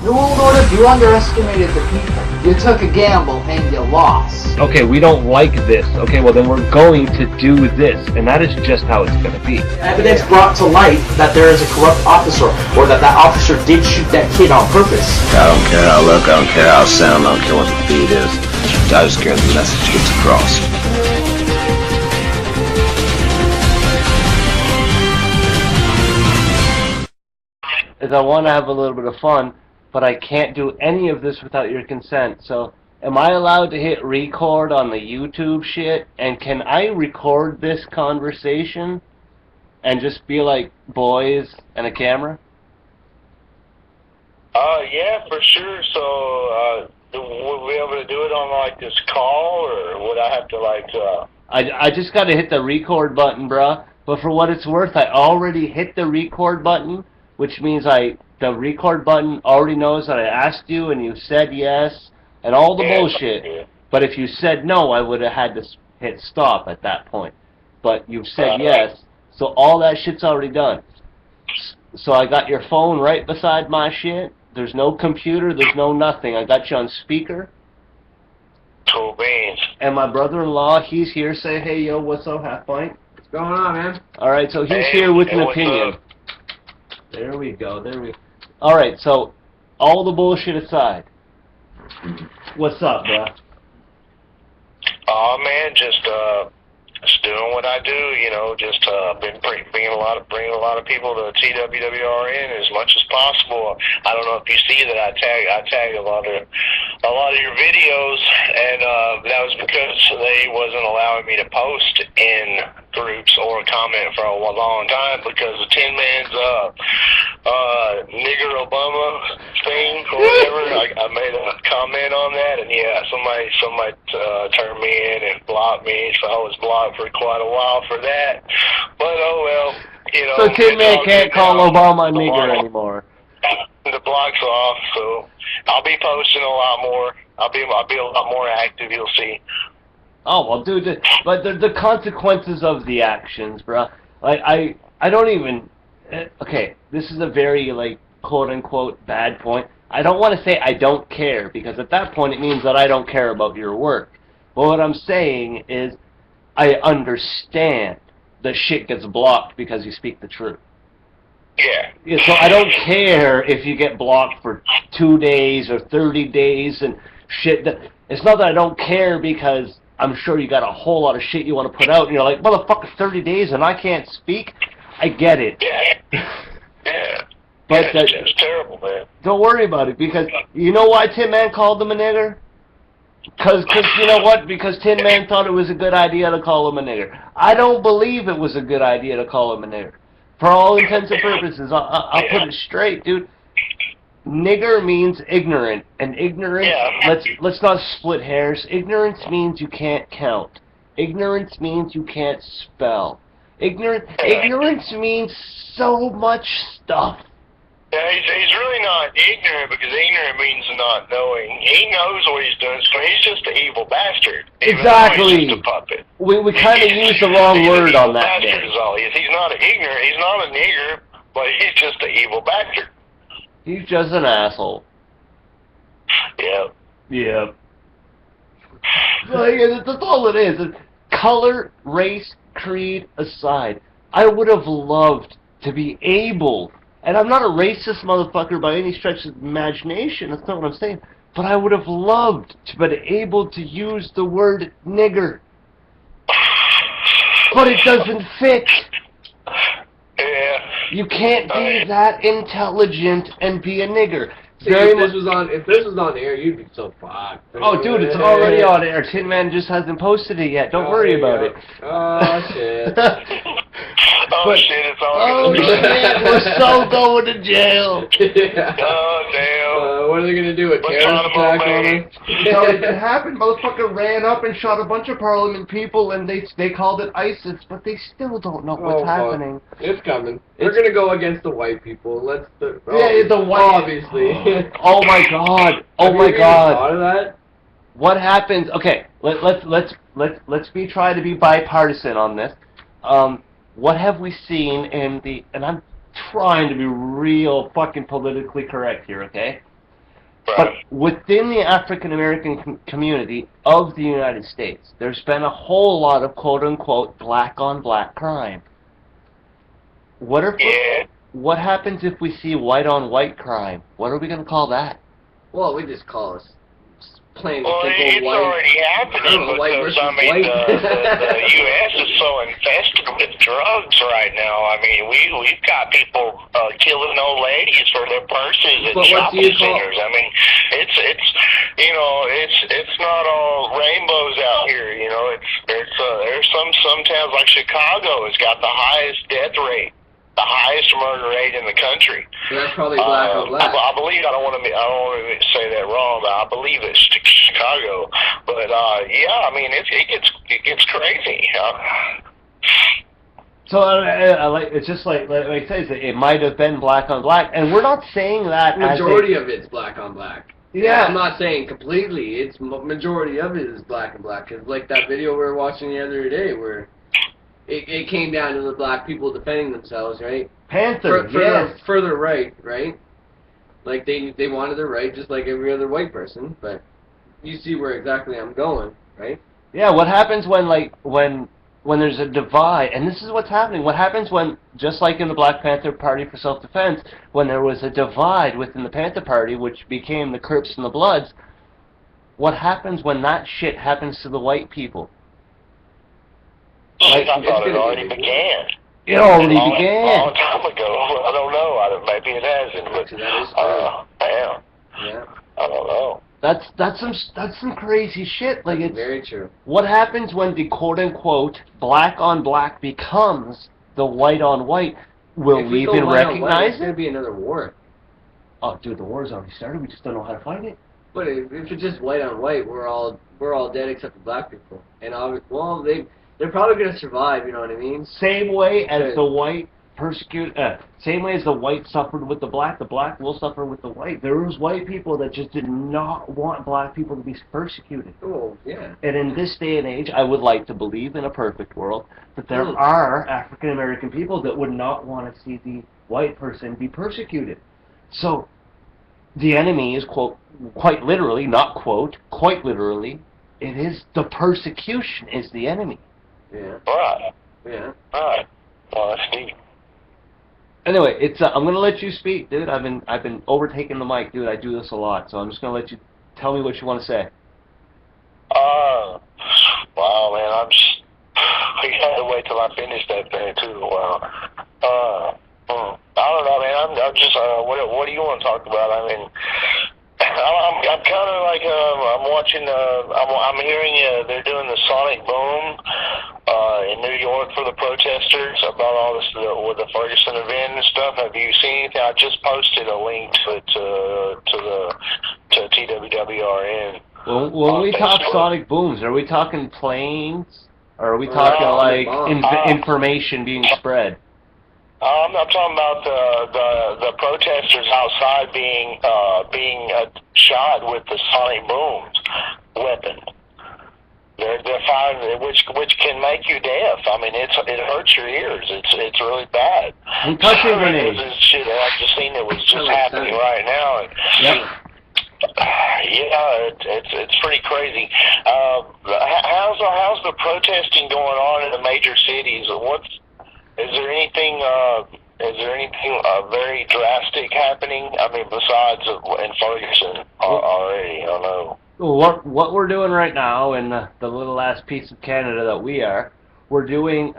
New World Order, you underestimated the people. You took a gamble and you lost. Okay, we don't like this. Okay, well then we're going to do this, and that is just how it's going to be. Evidence brought to light that there is a corrupt officer, or that that officer did shoot that kid on purpose. I don't care how I look, I don't care how I sound, I don't care what the beat is. I just care the message gets across. Is I want to have a little bit of fun, but I can't do any of this without your consent. So, am I allowed to hit record on the YouTube shit? And can I record this conversation and just be like boys and a camera? Yeah, for sure. So, would we be able to do it on like this call, or would I have to like? I just got to hit the record button, bruh. But for what it's worth, I already hit the record button, which means the record button already knows that I asked you and you said yes and all the bullshit. Yeah. But if you said no, I would have had to hit stop at that point. But you've said yes, so all that shit's already done. So I got your phone right beside my shit. There's no computer, there's no nothing. I got you on speaker. Cool beans. And my brother-in-law, he's here. Say, hey, yo, what's up, half pint? What's going on, man? All right, so he's here with an opinion. There we go. All right, so all the bullshit aside, what's up, bro? Oh man, just doing what I do. You know, just been bringing a lot of people to TWWRN as much as possible. I don't know if you see that I tag a lot of your videos, and that was because they wasn't allowing me to post in groups or comment for a long time because of Tin Man's nigger Obama thing or whatever. I made a comment on that, and yeah, somebody turned me in and blocked me, so I was blocked for quite a while for that. But oh well, you know. So Tin Man can't call Obama a nigger anymore. The block's off, so I'll be posting a lot more. I'll be a lot more active. You'll see. Oh well, dude, but the consequences of the actions, bro. Like I don't even. Okay, this is a very like quote unquote bad point. I don't want to say I don't care because at that point it means that I don't care about your work. But what I'm saying is I understand that shit gets blocked because you speak the truth. Yeah. So I don't care if you get blocked for 2 days or 30 days and shit. It's not that I don't care because I'm sure you got a whole lot of shit you want to put out and you're like, motherfucker, 30 days and I can't speak? I get it. Yeah. But it's terrible, man. Don't worry about it because you know why Tin Man called him a nigger? Because you know what? Because Tin Man thought it was a good idea to call him a nigger. I don't believe it was a good idea to call him a nigger. For all intents and purposes, I'll put it straight, dude. Nigger means ignorant, and ignorance. Let's not split hairs. Ignorance means you can't count. Ignorance means you can't spell. Ignorance means so much stuff. Yeah, he's really not ignorant because ignorant means not knowing. He knows what he's doing. So he's just an evil bastard. Exactly. He's just a puppet. We kind of used the wrong word on that day. Is all he is. He's not ignorant. He's not a nigger, but he's just an evil bastard. He's just an asshole. Yep. Yep. Like, that's all it is. Color, race, creed aside, I would have loved to be able. And I'm not a racist motherfucker by any stretch of the imagination, that's not what I'm saying. But I would have loved to be able to use the word nigger. But it doesn't fit. Yeah. You can't be that intelligent and be a nigger. See, if this was on air, you'd be so fucked. Oh, dude, it's already on air. Tin Man just hasn't posted it yet. Don't worry about it. Oh, shit. Shit, it's all oh, shit, we're so going to jail. Yeah. Oh, damn. What are they going to do? A terrorist attack on us? So it happened. Motherfucker ran up and shot a bunch of Parliament people, and they called it ISIS, but they still don't know what's happening. It's coming. We're going to go against the white people. The white... Obviously. Oh, my God. Oh, my God. Thought of that? What happens... Okay, let's try to be bipartisan on this. What have we seen in the... And I'm trying to be real fucking politically correct here, okay? But within the African American community of the United States, there's been a whole lot of quote-unquote black-on-black crime. What happens if we see white-on-white crime? What are we going to call that? Well, we just call it plain well, simple it's white. already happening because, I mean, the U.S. is so infested with drugs right now. I mean, we've got people killing old ladies for their purses at shopping centers. I mean, it's not all rainbows out here. You know, there's some towns like Chicago has got the highest death rate. The highest murder rate in the country. So that's probably black on black. I believe I don't want to say that wrong, but I believe it's Chicago. But yeah, I mean it gets crazy. So it's just like it says, it might have been black on black, and we're not saying that. Majority of it's black on black. Yeah, I'm not saying completely. It's majority of it is black and black. Cause like that video we were watching the other day where. It came down to the black people defending themselves, right? Panther, yes. Further right? Like they wanted their right just like every other white person, but you see where exactly I'm going, right? Yeah, what happens when there's a divide, and this is what's happening, what happens when, just like in the Black Panther Party for Self-Defense, when there was a divide within the Panther Party, which became the Crips and the Bloods, what happens when that shit happens to the white people? I thought it already began. It already began. A long time ago. I don't know. Maybe it hasn't. But, yeah. I don't know. That's some crazy shit. Like, it's very true. What happens when the quote-unquote black-on-black becomes the white-on-white? Will we even recognize it? There's going to be another war. Oh, dude, the war's already started. We just don't know how to fight it. But if it's just white-on-white, we're all dead except the black people. And they're probably going to survive, you know what I mean? Same way as the white same way as the white suffered with the black will suffer with the white. There was white people that just did not want black people to be persecuted. Oh, yeah. And in this day and age, I would like to believe in a perfect world that there are African American people that would not want to see the white person be persecuted. So the enemy is, quote, quite literally, not quote, quite literally, it is the persecution is the enemy. Yeah. Right. Yeah. Right. Well, that's neat. Anyway, it's I'm gonna let you speak, dude. I've been overtaking the mic, dude. I do this a lot, so I'm just gonna let you tell me what you want to say. Wow, man, we had to wait till I finish that thing too. Wow. I don't know, man. I'm just what do you want to talk about? I mean, I'm kind of like I'm watching. I'm hearing they're doing the Sonic Boom in New York for the protesters about all this with the Ferguson event and stuff. Have you seen anything? I just posted a link to TWWRN. Well, when we talk Sonic Booms, are we talking planes, or are we talking information being spread? I'm talking about the protesters outside being shot with the Sonic Boom weapon. They're finding which can make you deaf. I mean, it hurts your ears. It's really bad. Concussion grenades. Shit, I just seen it was just happening right now. And, yeah, it's pretty crazy. How's the protesting going on in the major cities? Is there anything very drastic happening? I mean, besides in Ferguson already, I don't know. What we're doing right now in the little last piece of Canada that we're doing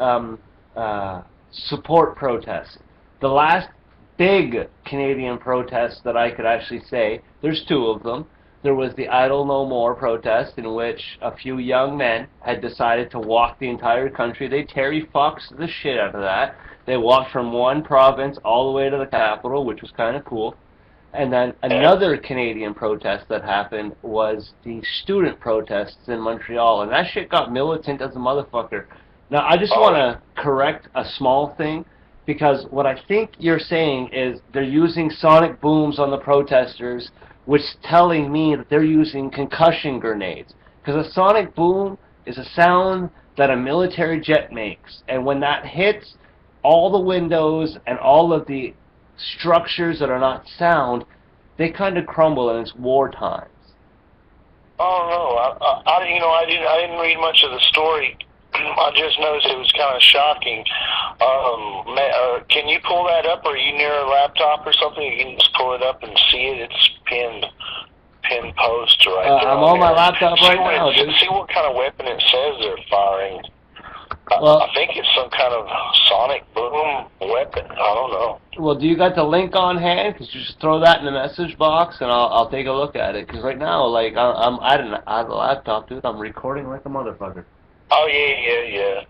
support protests. The last big Canadian protest that I could actually say, there's two of them. There was the Idle No More protest, in which a few young men had decided to walk the entire country. They Terry Foxed the shit out of that. They walked from one province all the way to the capital, which was kind of cool. And then another Canadian protest that happened was the student protests in Montreal, and that shit got militant as a motherfucker. Now, I just want to correct a small thing, because what I think you're saying is they're using sonic booms on the protesters, which is telling me that they're using concussion grenades. Because a sonic boom is a sound that a military jet makes, and when that hits, all the windows and all of the structures that are not sound, they kind of crumble, and it's war times. Oh no, I didn't read much of the story. I just noticed it was kind of shocking. Can you pull that up? Are you near a laptop or something? You can just pull it up and see it. It's pinned post right there. I'm on my laptop right now, dude. See what kind of weapon it says they're firing. Well, I think it's some kind of sonic boom weapon. I don't know. Well, do you got the link on hand? Cause you just throw that in the message box, and I'll take a look at it. Cause right now, like I'm at the laptop, dude. I'm recording like a motherfucker. Oh yeah.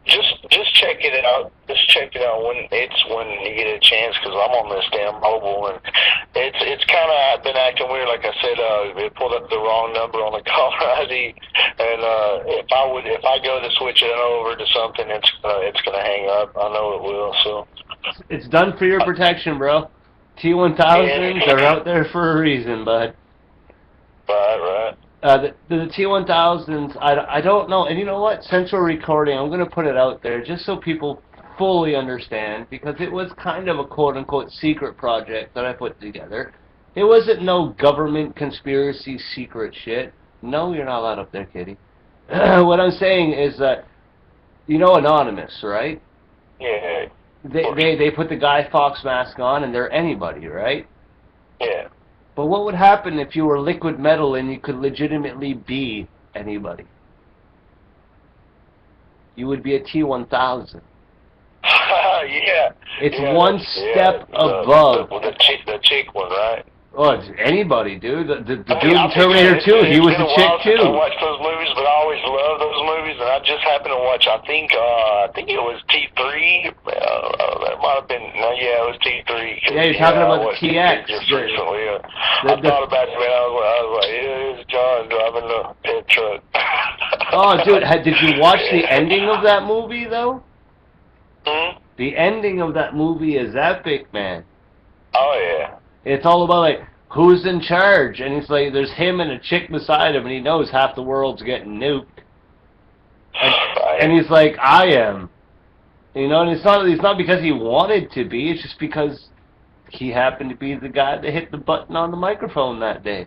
Just check it out. Just check it out when you get a chance, because I'm on this damn mobile, and it's kind of been acting weird. Like I said, it pulled up the wrong number on the caller ID, and if I go to switch it over to something, it's gonna hang up. I know it will. So it's done for your protection, bro. T1000s are out there for a reason, bud. Right. The T1000s, I don't know, and you know what? Central Recording, I'm going to put it out there just so people fully understand, because it was kind of a quote-unquote secret project that I put together. It wasn't no government conspiracy secret shit. No, you're not allowed up there, kitty. What I'm saying is that, you know Anonymous, right? Yeah. They put the Guy Fawkes mask on, and they're anybody, right? Yeah. But what would happen if you were liquid metal and you could legitimately be anybody? You would be a T1000. Yeah. It's one step above. The chick one, right? Oh, it's anybody, dude. The dude in Terminator 2, he was a chick too. I watched those movies, but I always loved those movies, and I just happened to watch. I think it was T3. That might have been. No, yeah, it was T3. Yeah, you're talking about the TX. Just recently, I thought about it, man. I was like, yeah, it's John driving the pit truck. Oh, dude, did you watch the ending of that movie though? Hmm? The ending of that movie is epic, man. Oh yeah. It's all about, like, who's in charge? And it's like, there's him and a chick beside him, and he knows half the world's getting nuked. And he's like, I am. You know, and it's not because he wanted to be, it's just because he happened to be the guy that hit the button on the microphone that day.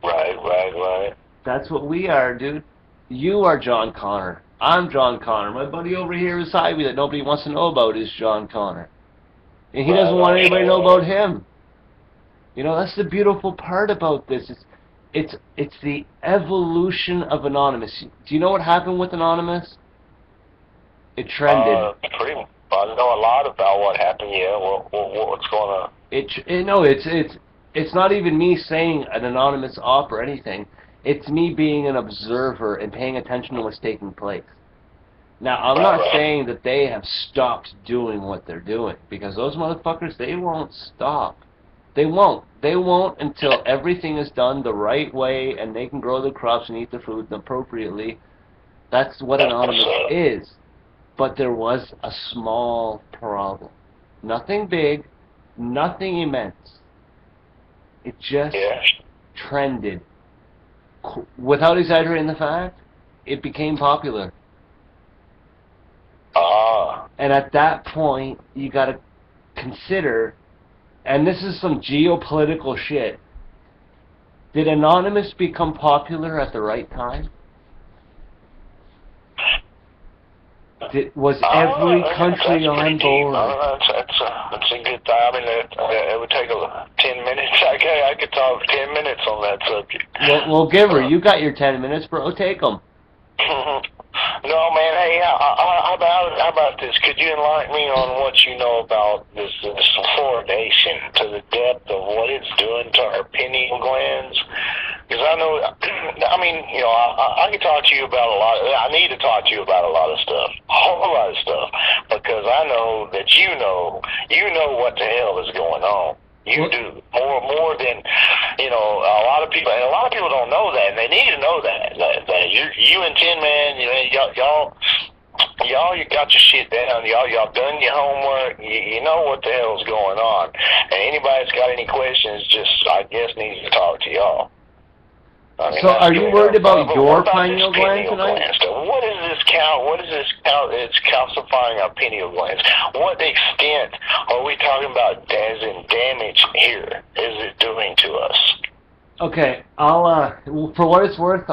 Right. That's what we are, dude. You are John Connor. I'm John Connor. My buddy over here beside me that nobody wants to know about is John Connor. And he doesn't want anybody to know about him. You know, that's the beautiful part about this. It's the evolution of Anonymous. Do you know what happened with Anonymous? It trended. I know a lot about what happened. Yeah, what's going on? It's not even me saying an anonymous op or anything. It's me being an observer and paying attention to what's taking place. Now, I'm not saying that they have stopped doing what they're doing, because those motherfuckers, they won't stop. They won't. They won't until everything is done the right way and they can grow the crops and eat the food appropriately. That's what Anonymous is. But there was a small problem. Nothing big, nothing immense. It just trended. Without exaggerating the fact, it became popular. And at that point, you got to consider, and this is some geopolitical shit, did Anonymous become popular at the right time? Was every country on board? That's a good thing. I mean, it would take 10 minutes. I could talk 10 minutes on that subject. Well, Giver, you got your 10 minutes, bro. Take them. No, man. Hey, how about this? Could you enlighten me on what you know about this fluoridation to the depth of what it's doing to our pineal glands? Because I know, I mean, you know, I can talk to you about a lot. I need to talk to you about a lot of stuff, a whole lot of stuff, because I know that you know what the hell is going on. You do more than, you know, a lot of people, and a lot of people don't know that, and they need to know that you and Tin Man, you know, y'all you got your shit down, y'all done your homework, you know what the hell's going on, and anybody that's got any questions, just I guess needs to talk to y'all. I mean, So are you worried about but your what about pineal this gland pineal tonight? gland stuff? What is this What is this It's calcifying our pineal glands. What extent are we talking about as in damage here is it doing to us? Okay, I'll, for what it's worth,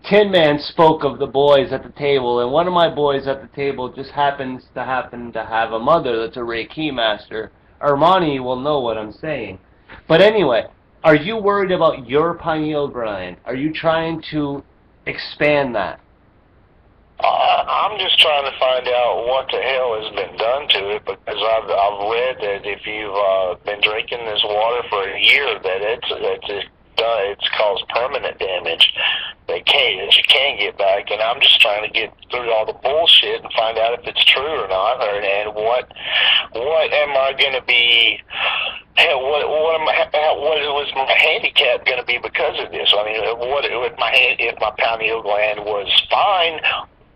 Tin Man spoke of the boys at the table, and one of my boys at the table just happens to have a mother that's a Reiki master. Armani will know what I'm saying. But anyway, are you worried about your pineal gland? Are you trying to expand that? I'm just trying to find out what the hell has been done to it, because I've read that if you've been drinking this water for a year, that it's caused permanent damage that you can't get back. And I'm just trying to get through all the bullshit and find out if it's true or not, and what am I going to be? What was my handicap going to be because of this? I mean, if my pineal gland was fine,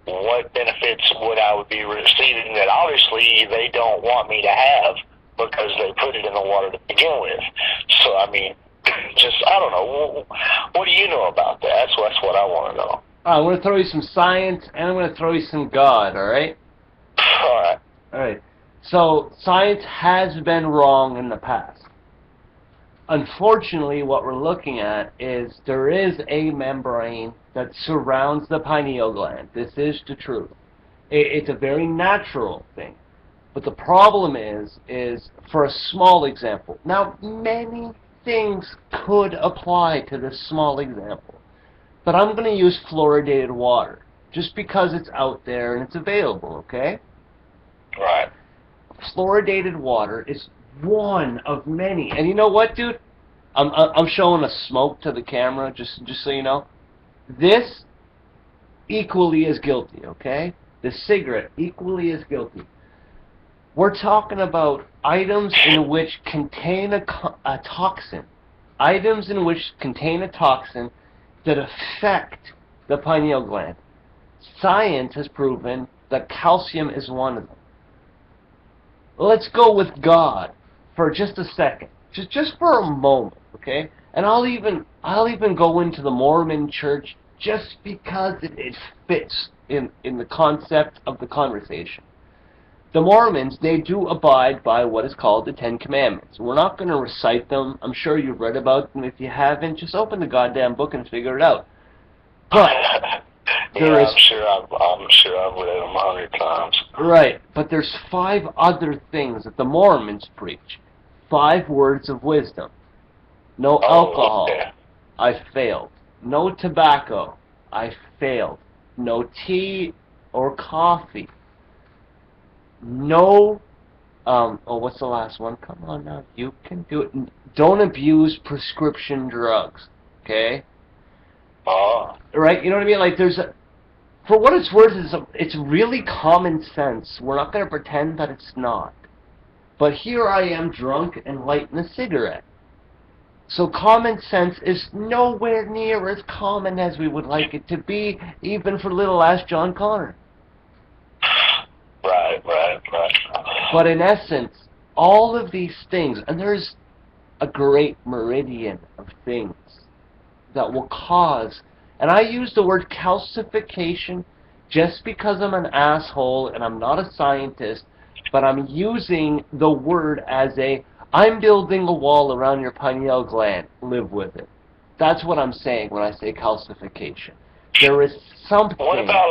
what benefits would I be receiving that obviously they don't want me to have because they put it in the water to begin with? So, I mean, I don't know. What do you know about that? That's what I want to know. I'm going to throw you some science, and I'm going to throw you some God, all right? All right. All right. So, science has been wrong in the past. Unfortunately, what we're looking at is there is a membrane that surrounds the pineal gland. This is the truth. It's a very natural thing. But the problem is for a small example. Now, many things could apply to this small example. But I'm going to use fluoridated water, just because it's out there and it's available, okay? Right. Fluoridated water is one of many. And you know what, dude? I'm showing a smoke to the camera, just so you know. This equally as guilty, okay? The cigarette equally as guilty. We're talking about items in which contain a toxin. Items in which contain a toxin that affect the pineal gland. Science has proven that calcium is one of them. Let's go with God for just a second. Just for a moment, okay? And I'll even go into the Mormon church just because it fits in the concept of the conversation. The Mormons, they do abide by what is called the Ten Commandments. We're not going to recite them. I'm sure you've read about them. If you haven't, just open the goddamn book and figure it out. But I'm sure I've read them 100 times. Right, but there's 5 other things that the Mormons preach. 5 words of wisdom. No alcohol. Okay. I failed. No tobacco. I failed. No tea or coffee. No, what's the last one? Come on now, you can do it. Don't abuse prescription drugs, okay? Oh. Right, you know what I mean? Like, for what it's worth, it's really common sense. We're not going to pretend that it's not. But here I am drunk and lighting a cigarette. So common sense is nowhere near as common as we would like it to be, even for little ass John Connor. Right. But in essence, all of these things, and there's a great meridian of things that will cause, and I use the word calcification just because I'm an asshole and I'm not a scientist, but I'm using the word as I'm building a wall around your pineal gland. Live with it. That's what I'm saying when I say calcification. There is something. What about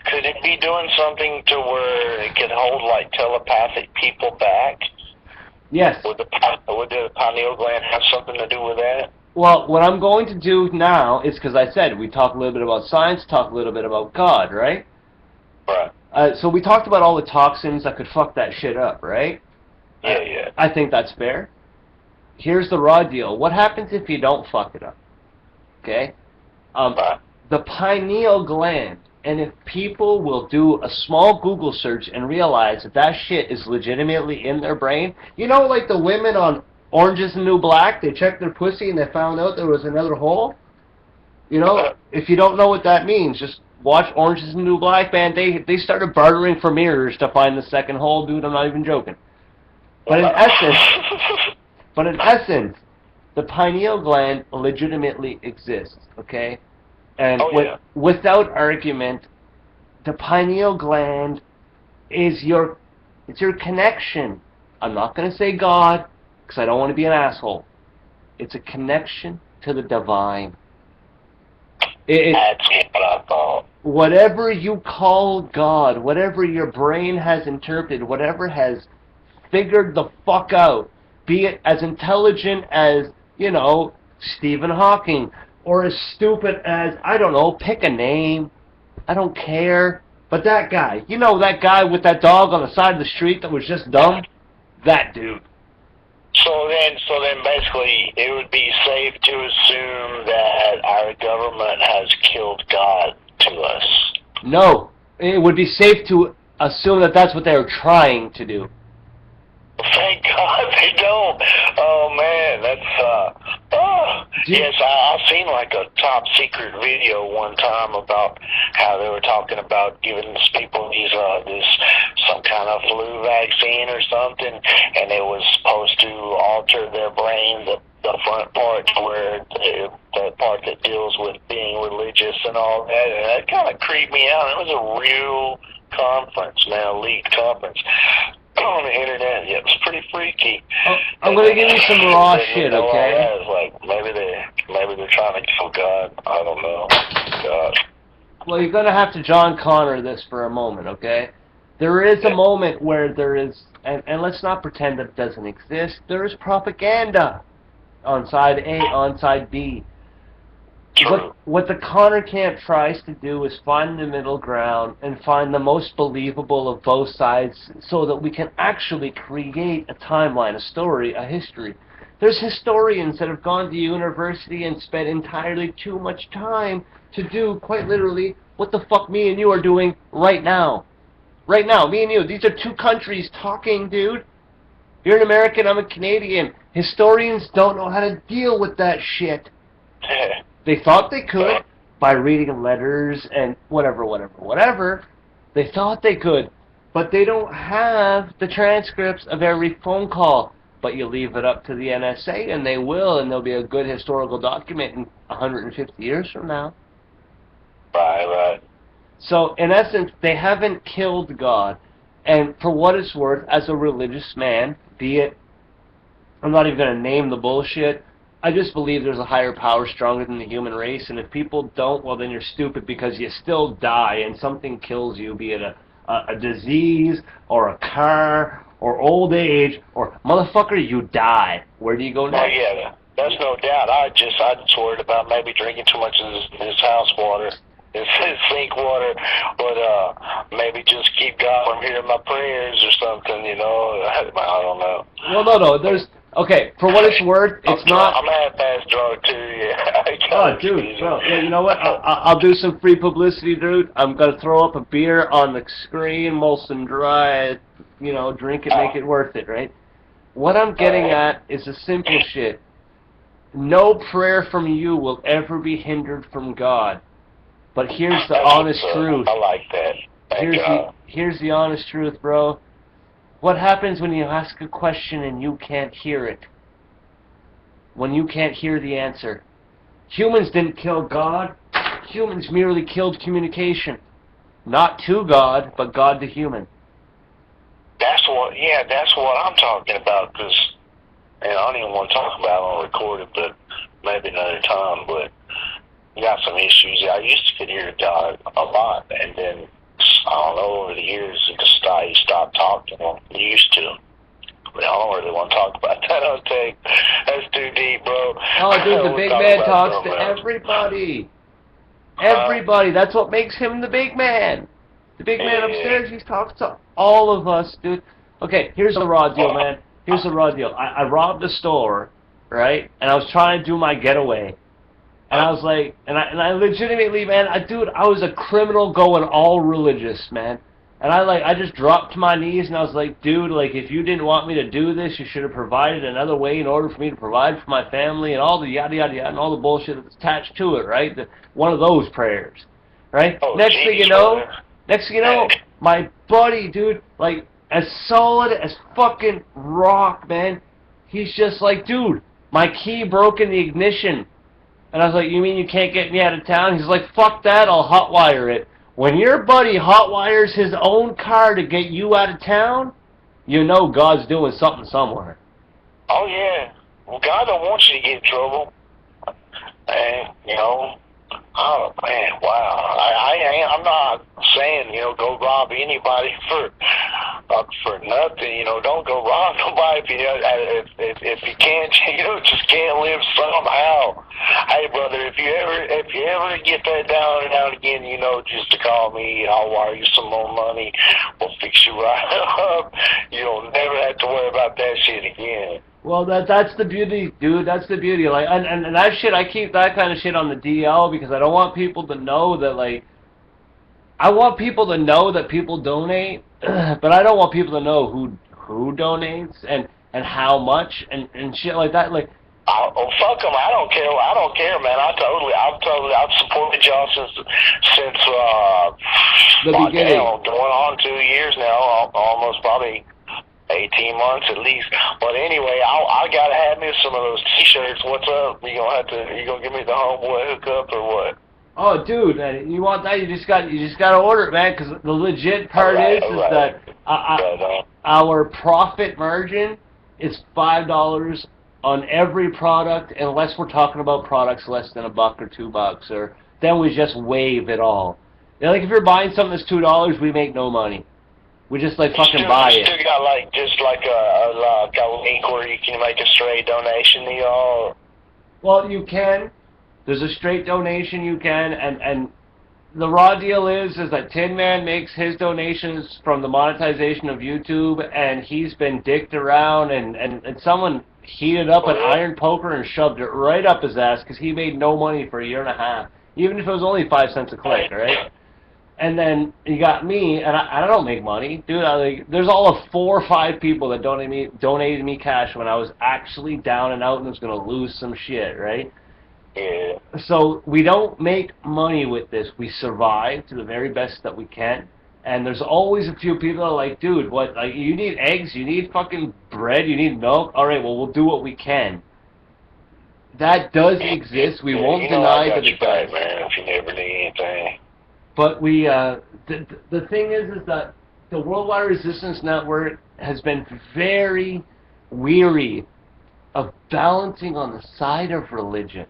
could it be doing something to where it could hold like telepathic people back? Yes. Would the pineal gland have something to do with that? Well, what I'm going to do now is, because I said we talk a little bit about science, talk a little bit about God, right? Right. So we talked about all the toxins that could fuck that shit up, right? Yeah. I think that's fair. Here's the raw deal. What happens if you don't fuck it up? Okay? Right. The pineal gland, and if people will do a small Google search and realize that shit is legitimately in their brain, you know, like the women on Orange is the New Black, they checked their pussy and they found out there was another hole? You know, if you don't know what that means, just watch Orange is the New Black, man. They started bartering for mirrors to find the second hole, dude. I'm not even joking. But in essence, But in essence, the pineal gland legitimately exists, okay? And without argument, the pineal gland is it's your connection. I'm not going to say God, because I don't want to be an asshole. It's a connection to the divine. That's what I thought. Whatever you call God, whatever your brain has interpreted, whatever has figured the fuck out, be it as intelligent as, you know, Stephen Hawking, or as stupid as, I don't know, pick a name. I don't care. But that guy, you know, that guy with that dog on the side of the street that was just dumb? That dude. So then basically it would be safe to assume that our government has killed God to us. No. It would be safe to assume that that's what they were trying to do. Thank God they don't. Oh man, yes, I've seen like a top secret video one time about how they were talking about giving these people this some kind of flu vaccine or something, and it was supposed to alter their brain, the front part where the part that deals with being religious and all that, and that kind of creeped me out. It was a real conference, man, elite conference on the internet. Yeah, it was pretty freaky. I'm gonna give you some raw shit, okay? It's like maybe they're trying to kill God. I don't know. God. Well, you're gonna have to John Connor this for a moment, okay? There is a moment where there is, and let's not pretend that it doesn't exist. There is propaganda on side A, on side B. What the Connor camp tries to do is find the middle ground and find the most believable of both sides so that we can actually create a timeline, a story, a history. There's historians that have gone to university and spent entirely too much time to do, quite literally, what the fuck me and you are doing right now. Right now, me and you. These are two countries talking, dude. You're an American, I'm a Canadian. Historians don't know how to deal with that shit. They thought they could by reading letters and whatever. They thought they could. But they don't have the transcripts of every phone call. But you leave it up to the NSA and they will, and there'll be a good historical document in 150 years from now. Right. So, in essence, they haven't killed God. And for what it's worth, as a religious man, be it, I'm not even going to name the bullshit, I just believe there's a higher power stronger than the human race, and if people don't, well, then you're stupid because you still die and something kills you, be it a disease or a car or old age or, motherfucker, you die. Where do you go next? Oh, yeah, that's no doubt. I just worried about maybe drinking too much of this house water. It's sink water, but maybe just keep God from hearing my prayers or something, you know. I don't know. Well, no, there's... Okay, for what it's worth, it's not... I'm half-ass drunk, too, yeah. Oh, dude, bro. Yeah, you know what? I'll do some free publicity, dude. I'm going to throw up a beer on the screen, Molson Dry, you know, drink it, make it worth it, right? What I'm getting at is a simple shit. No prayer from you will ever be hindered from God. But here's the honest truth. I like that. Here's the honest truth, bro. What happens when you ask a question and you can't hear it? When you can't hear the answer? Humans didn't kill God. Humans merely killed communication. Not to God, but God to human. That's what I'm talking about, because, and I don't even want to talk about it on recorded, but maybe another time, but got some issues. I used to could hear God a lot, and then I don't know, over the years he stopped talking. Well, he used to. But I don't really want to talk about that. That's too deep, bro. Oh, dude, the big man talks to everybody. Everybody. That's what makes him the big man. The big man upstairs, he talks to all of us, dude. Okay, here's the raw deal, man. Here's the raw deal. I robbed a store, right? And I was trying to do my getaway. And I was like, and I legitimately, man, I was a criminal going all religious, man. And I just dropped to my knees and I was like, dude, like, if you didn't want me to do this, you should have provided another way in order for me to provide for my family and all the yada yada yada and all the bullshit that's attached to it, right? One of those prayers, right? Next thing you know, my buddy, dude, like, as solid as fucking rock, man, he's just like, dude, my key broke in the ignition. And I was like, you mean you can't get me out of town? He's like, fuck that, I'll hotwire it. When your buddy hotwires his own car to get you out of town, you know God's doing something somewhere. Oh, yeah. Well, God don't want you to get in trouble. And, you know, oh, man, wow. I'm not saying, you know, go rob anybody for nothing. You know, don't go rob nobody if you can't, you know, just can't live somehow. Hey, brother, if you ever get that down and out again, you know, just to call me, I'll wire you some more money. We'll fix you right up. You'll never have to worry about that shit again. Well, that's the beauty, dude. That's the beauty. Like, and that shit, I keep that kind of shit on the DL because I don't want people to know that, like, I want people to know that people donate, but I don't want people to know who donates and how much and shit like that. Like, oh, fuck them! I don't care, man. I've supported y'all since the beginning. Going on 2 years now, almost probably 18 months at least. But anyway, I gotta have me some of those T-shirts. What's up? You gonna give me the homeboy hookup or what? Oh, dude, man, you want that? You just gotta order it, man. Because the legit part is that our profit margin is $5 on every product, unless we're talking about products less than $1 or $2, or then we just waive it all. You know, like if you're buying something that's $2, we make no money. We just like fucking buy it. You still got like just like a link where you can make a straight donation to y'all. Well, you can. There's a straight donation you can, and the raw deal is that Tin Man makes his donations from the monetization of YouTube, and he's been dicked around, and someone heated up an iron poker and shoved it right up his ass because he made no money for a year and a half, even if it was only 5 cents a click, right? And then you got me, and I don't make money, dude. There's all of 4 or 5 people that donated me cash when I was actually down and out and was gonna lose some shit, right? Yeah. So we don't make money with this. We survive to the very best that we can. And there's always a few people that are like, dude, what? Like, you need eggs, you need fucking bread, you need milk. All right, well, we'll do what we can. That does exist. We won't deny that it does. Man, if you never need anything. But we, the thing is that the Worldwide Resistance Network has been very weary of balancing on the side of religion.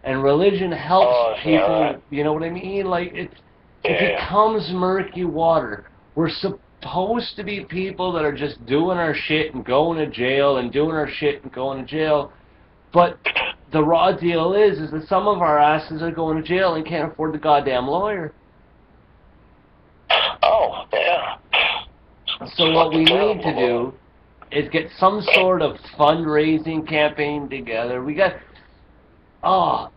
And religion helps people, you know what I mean? Like, it becomes murky water. We're supposed to be people that are just doing our shit and going to jail and doing our shit and going to jail. But the raw deal is that some of our asses are going to jail and can't afford the goddamn lawyer. Oh, yeah. So what we need to do is get some sort of fundraising campaign together. We got...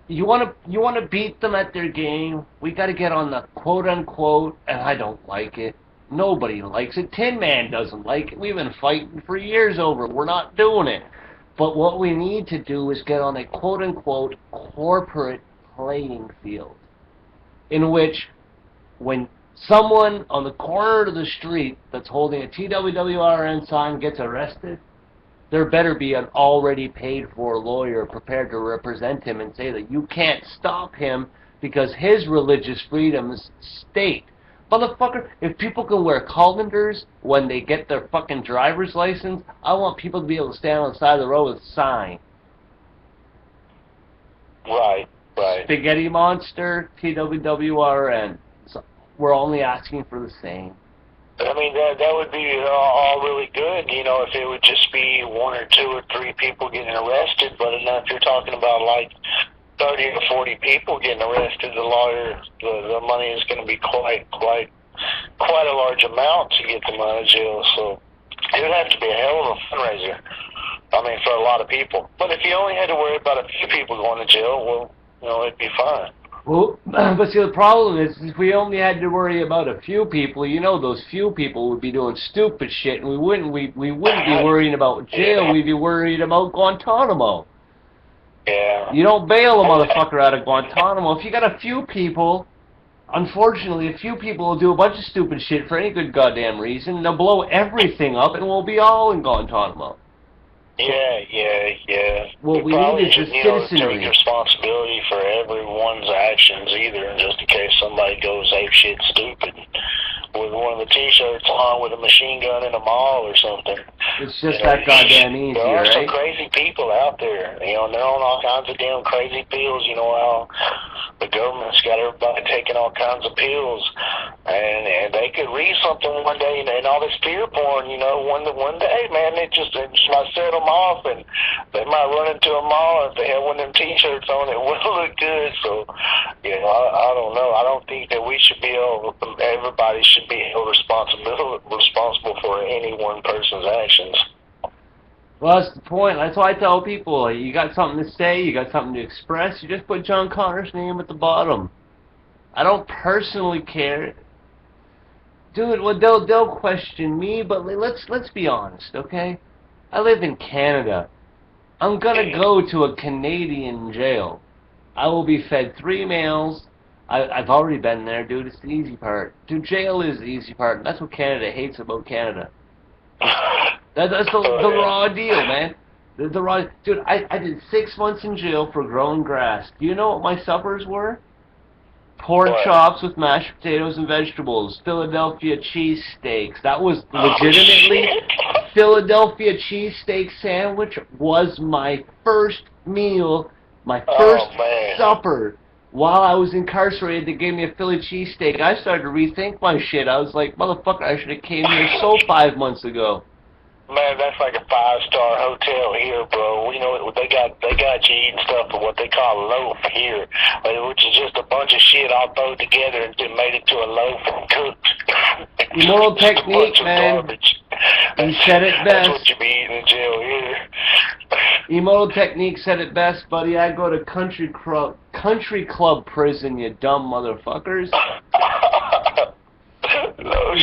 you want to beat them at their game? We got to get on the quote-unquote, and I don't like it. Nobody likes it. Tin Man doesn't like it. We've been fighting for years over it. We're not doing it. But what we need to do is get on a quote-unquote corporate playing field in which when someone on the corner of the street that's holding a TWWRN sign gets arrested, there better be an already paid-for lawyer prepared to represent him and say that you can't stop him because his religious freedoms state. Motherfucker, if people can wear colanders when they get their fucking driver's license, I want people to be able to stand on the side of the road with a sign. Right. Spaghetti Monster, TWWRN. So we're only asking for the same. I mean, that would be all really good, you know, if it would just be 1 or 2 or 3 people getting arrested. But if you're talking about like 30 or 40 people getting arrested, the money is going to be quite a large amount to get them out of jail. So it would have to be a hell of a fundraiser. I mean, for a lot of people. But if you only had to worry about a few people going to jail, well, you know, it'd be fine. Well, but see, the problem is if we only had to worry about a few people, you know, those few people would be doing stupid shit, and we wouldn't be worrying about jail. We'd be worried about Guantanamo. Yeah. You don't bail a motherfucker out of Guantanamo. If you got a few people, unfortunately, a few people will do a bunch of stupid shit for any good goddamn reason. They'll blow everything up, and we'll be all in Guantanamo. Yeah. What we probably need is should, a you know, citizenry. take responsibility for everyone's actions either, just in case somebody goes ape shit stupid with one of the T-shirts on with a machine gun in a mall or something. It's just that goddamn easy, There are some right? crazy people out there, you know, and they're on all kinds of damn crazy pills. You know how the government's got everybody taking all kinds of pills, and they could read something one day, and all this fear porn, you know, one day, man, it just might set them off, and they might run into a mall. If they have one of them T-shirts on, it will look good. So, you know, I don't know. I don't think that we should be able, everybody should be held responsible for any one person's actions. Well, that's the point. That's why I tell people, you got something to say, you got something to express, you just put John Connor's name at the bottom. I don't personally care. Dude, well, they'll question me, but let's be honest, okay? I live in Canada. I'm gonna go to a Canadian jail. I will be fed 3 meals. I've already been there, dude. It's the easy part. Dude, jail is the easy part, and that's what Canada hates about Canada. That's the raw deal, man. The raw... Dude, I did 6 months in jail for growing grass. Do you know what my suppers were? Pork chops with mashed potatoes and vegetables. Philadelphia cheesesteaks. That was legitimately... Philadelphia cheesesteak sandwich was my first meal, my first supper. While I was incarcerated, they gave me a Philly cheesesteak. I started to rethink my shit. I was like, motherfucker, I should have came here so 5 months ago. Man, that's like a 5-star hotel here, bro. You know, they got you eating stuff for what they call loaf here, which is just a bunch of shit all thrown together and then made it to a loaf and cooked. Immoral technique, man. You said it best. That's what you be eating in jail here. Immoral technique said it best, buddy. I go to country club prison, you dumb motherfuckers.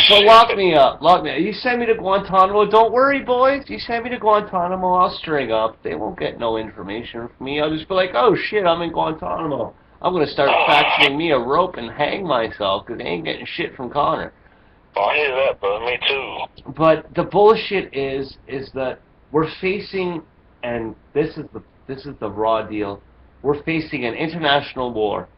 So lock me up. You send me to Guantanamo. Don't worry, boys. You send me to Guantanamo, I'll string up. They won't get no information from me. I'll just be like, oh shit, I'm in Guantanamo. I'm gonna start fashioning me a rope and hang myself because they ain't getting shit from Connor. I hear that, bro. Me too. But the bullshit is that we're facing, and this is the raw deal. We're facing an international war.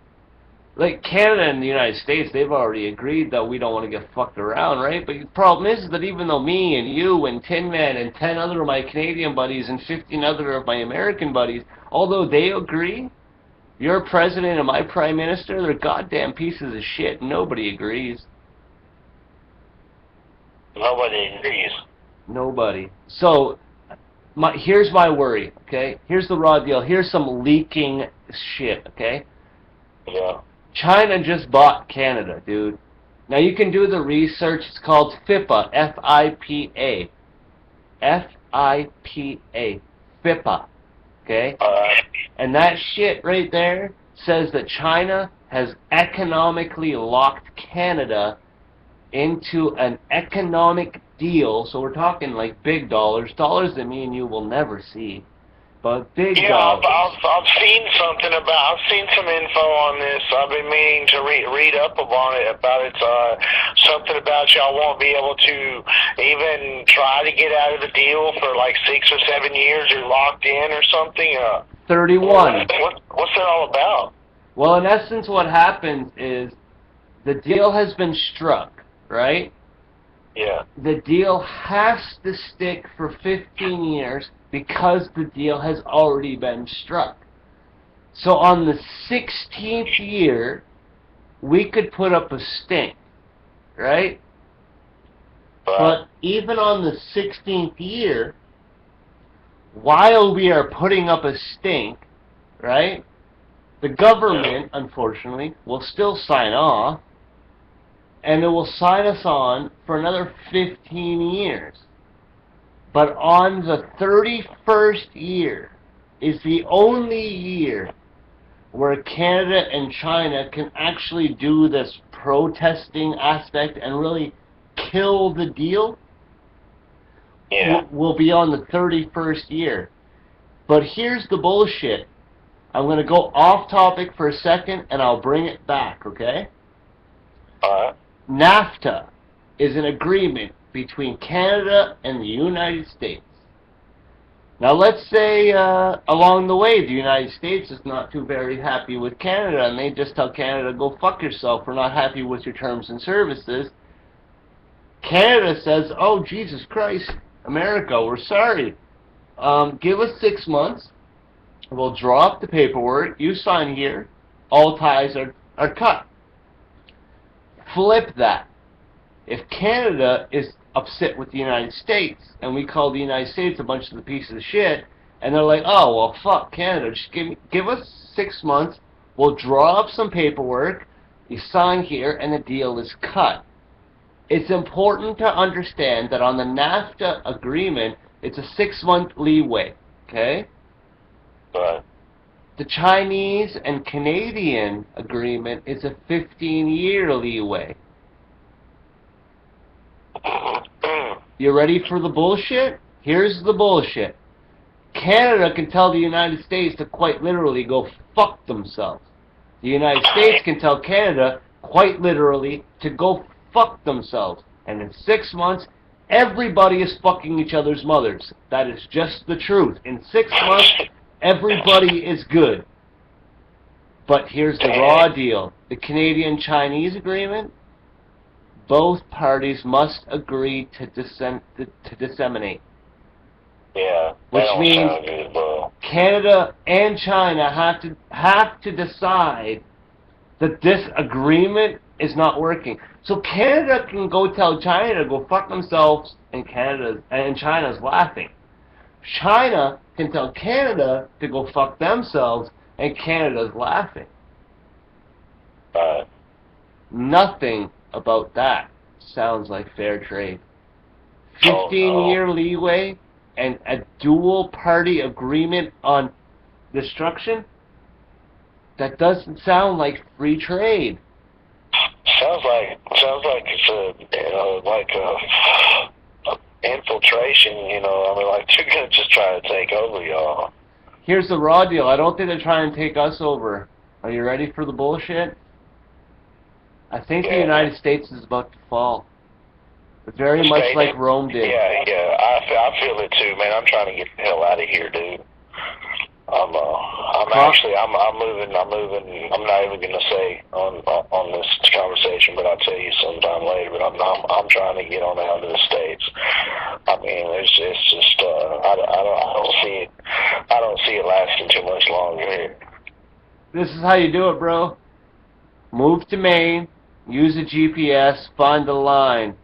Like, Canada and the United States, they've already agreed that we don't want to get fucked around, right? But the problem is that even though me and you and Tin Man and 10 other of my Canadian buddies and 15 other of my American buddies, although they agree, your president and my prime minister, they're goddamn pieces of shit. Nobody agrees. Nobody agrees. Nobody. So, here's my worry, okay? Here's the raw deal. Here's some leaking shit, okay? Yeah. China just bought Canada, dude. Now you can do the research. It's called FIPA, F-I-P-A. F-I-P-A. FIPA. Okay? And that shit right there says that China has economically locked Canada into an economic deal. So we're talking like big dollars. Dollars that me and you will never see. But big dollars. I've seen something about. I've seen some info on this. I've been meaning to read up about it. Something about y'all won't be able to even try to get out of the deal for like 6 or 7 years. You're locked in or something. 31. What's that all about? Well, in essence, what happens is the deal has been struck, right? Yeah. The deal has to stick for 15 years because the deal has already been struck. So on the 16th year, we could put up a stink, right? But even on the 16th year, while we are putting up a stink, right, the government, unfortunately, will still sign off, and it will sign us on for another 15 years. But on the 31st year is the only year where Canada and China can actually do this protesting aspect and really kill the deal. Yeah. Will be on the 31st year. But here's the bullshit. I'm going to go off topic for a second and I'll bring it back, okay? Alright. NAFTA is an agreement between Canada and the United States. Now let's say along the way the United States is not too very happy with Canada, and they just tell Canada, go fuck yourself, we're not happy with your terms and services. Canada says, oh Jesus Christ, America, we're sorry. Give us 6 months, we'll draw up the paperwork, you sign here, all ties are cut. Flip that. If Canada is upset with the United States, and we call the United States a bunch of the pieces of shit, and they're like, oh, well, fuck Canada, just give us 6 months, we'll draw up some paperwork, you sign here, and the deal is cut. It's important to understand that on the NAFTA agreement, it's a 6-month leeway, okay? Right. The Chinese and Canadian agreement is a 15-year leeway. You ready for the bullshit? Here's the bullshit. Canada can tell the United States to quite literally go fuck themselves. The United States can tell Canada quite literally to go fuck themselves. And in 6 months, everybody is fucking each other's mothers. That is just the truth. In 6 months, everybody is good. But here's the raw deal. The Canadian-Chinese agreement, both parties must agree to disseminate. Yeah. Which that don't means sound good, bro. Canada and China have to decide that this agreement is not working. So Canada can go tell China to go fuck themselves, and China's laughing. China can tell Canada to go fuck themselves, and Canada's laughing. Nothing about that sounds like fair trade. 15-year leeway and a dual-party agreement on destruction? That doesn't sound like free trade. Sounds like it's like a infiltration. I mean, like they're gonna just try to take over y'all. Here's the raw deal. I don't think they're trying to take us over. Are you ready for the bullshit? I think the United States is about to fall. Very much like Rome did. Yeah, I feel it too, man. I'm trying to get the hell out of here, dude. I'm moving. I'm not even gonna say on this conversation, but I'll tell you sometime later. But I'm trying to get on out of the States. I mean, it's just I don't see it lasting too much longer here. This is how you do it, bro. Move to Maine, use a GPS, find the line.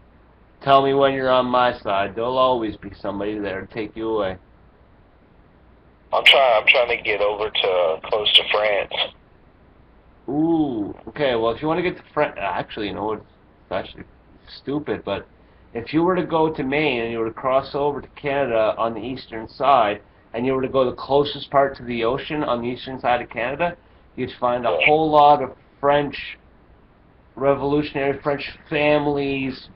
Tell me when you're on my side. There'll always be somebody there to take you away. I'm trying to get over to close to France. Ooh, okay. Well, if you want to get to France, actually, you know what? It's actually stupid, but if you were to go to Maine and you were to cross over to Canada on the eastern side, and you were to go the closest part to the ocean on the eastern side of Canada, you'd find a whole lot of French, revolutionary French families,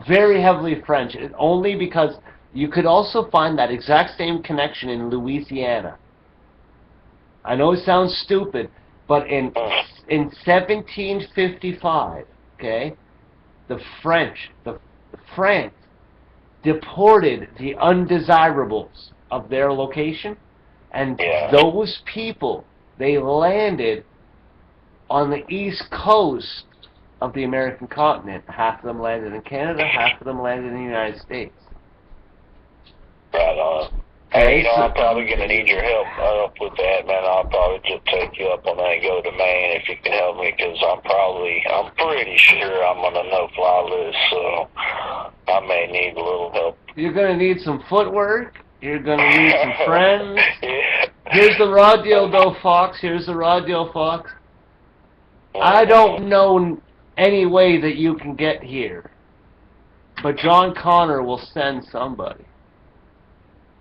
very heavily French, only because you could also find that exact same connection in Louisiana. I know it sounds stupid, but in 1755, okay, the France deported the undesirables of their location, and those people, they landed on the east coast of the American continent. Half of them landed in Canada, half of them landed in the United States. Right on. Hey, I'm probably going to need your help with that, man. I'll probably just take you up on that and go to Maine if you can help me, because I'm pretty sure I'm on a no-fly list, so I may need a little help. You're going to need some footwork. You're going to need some friends. Yeah. Here's the raw deal, though, Fox. Here's the raw deal, Fox. I don't know any way that you can get here, but John Connor will send somebody.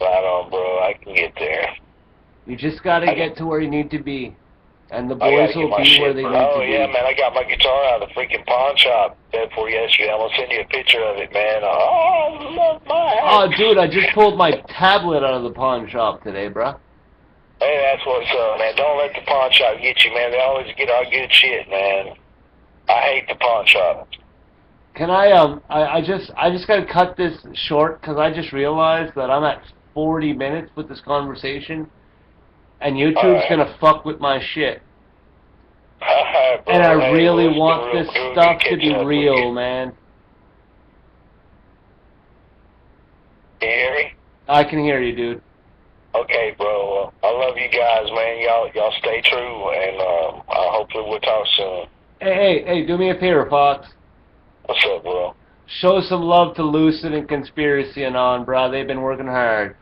Right on, bro. I can get there. You just got to get to where you need to be, and the boys will be where they need to be. Oh, yeah, man. I got my guitar out of the freaking pawn shop for yesterday. I'm going to send you a picture of it, man. Oh, I love my house. Oh, dude, I just pulled my tablet out of the pawn shop today, bro. Hey, that's what's up, man. Don't let the pawn shop get you, man. They always get our good shit, man. I hate the pawn shop. Can I just gotta cut this short, because I just realized that I'm at 40 minutes with this conversation, and YouTube's Alright. gonna fuck with my shit. Alright, bro. And I Hey, really well, it's want been this real good stuff to catching be up with real, you. man. Can you hear me? I can hear you, dude. Okay, bro. I love you guys, man. Y'all stay true, and hopefully we'll talk soon. Hey, do me a favor, Fox. What's up, bro? Show some love to Lucid and Conspiracy and on, bro. They've been working hard.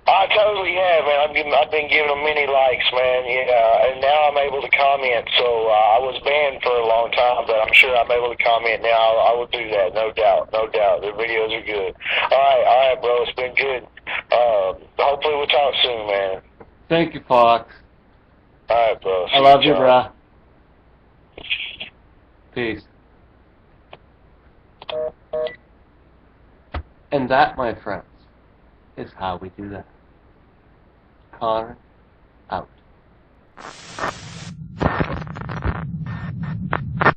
I totally have, man. I've been giving them many likes, man. Yeah, and now I'm able to comment. So I was banned for a long time, but I'm sure I'm able to comment now. I will do that, no doubt, no doubt. The videos are good. All right, bro. It's been good. Hopefully we'll talk soon, man. Thank you, Fox. All right, bro. I love you, John. bro. Peace. And that, my friends, is how we do that. Connor,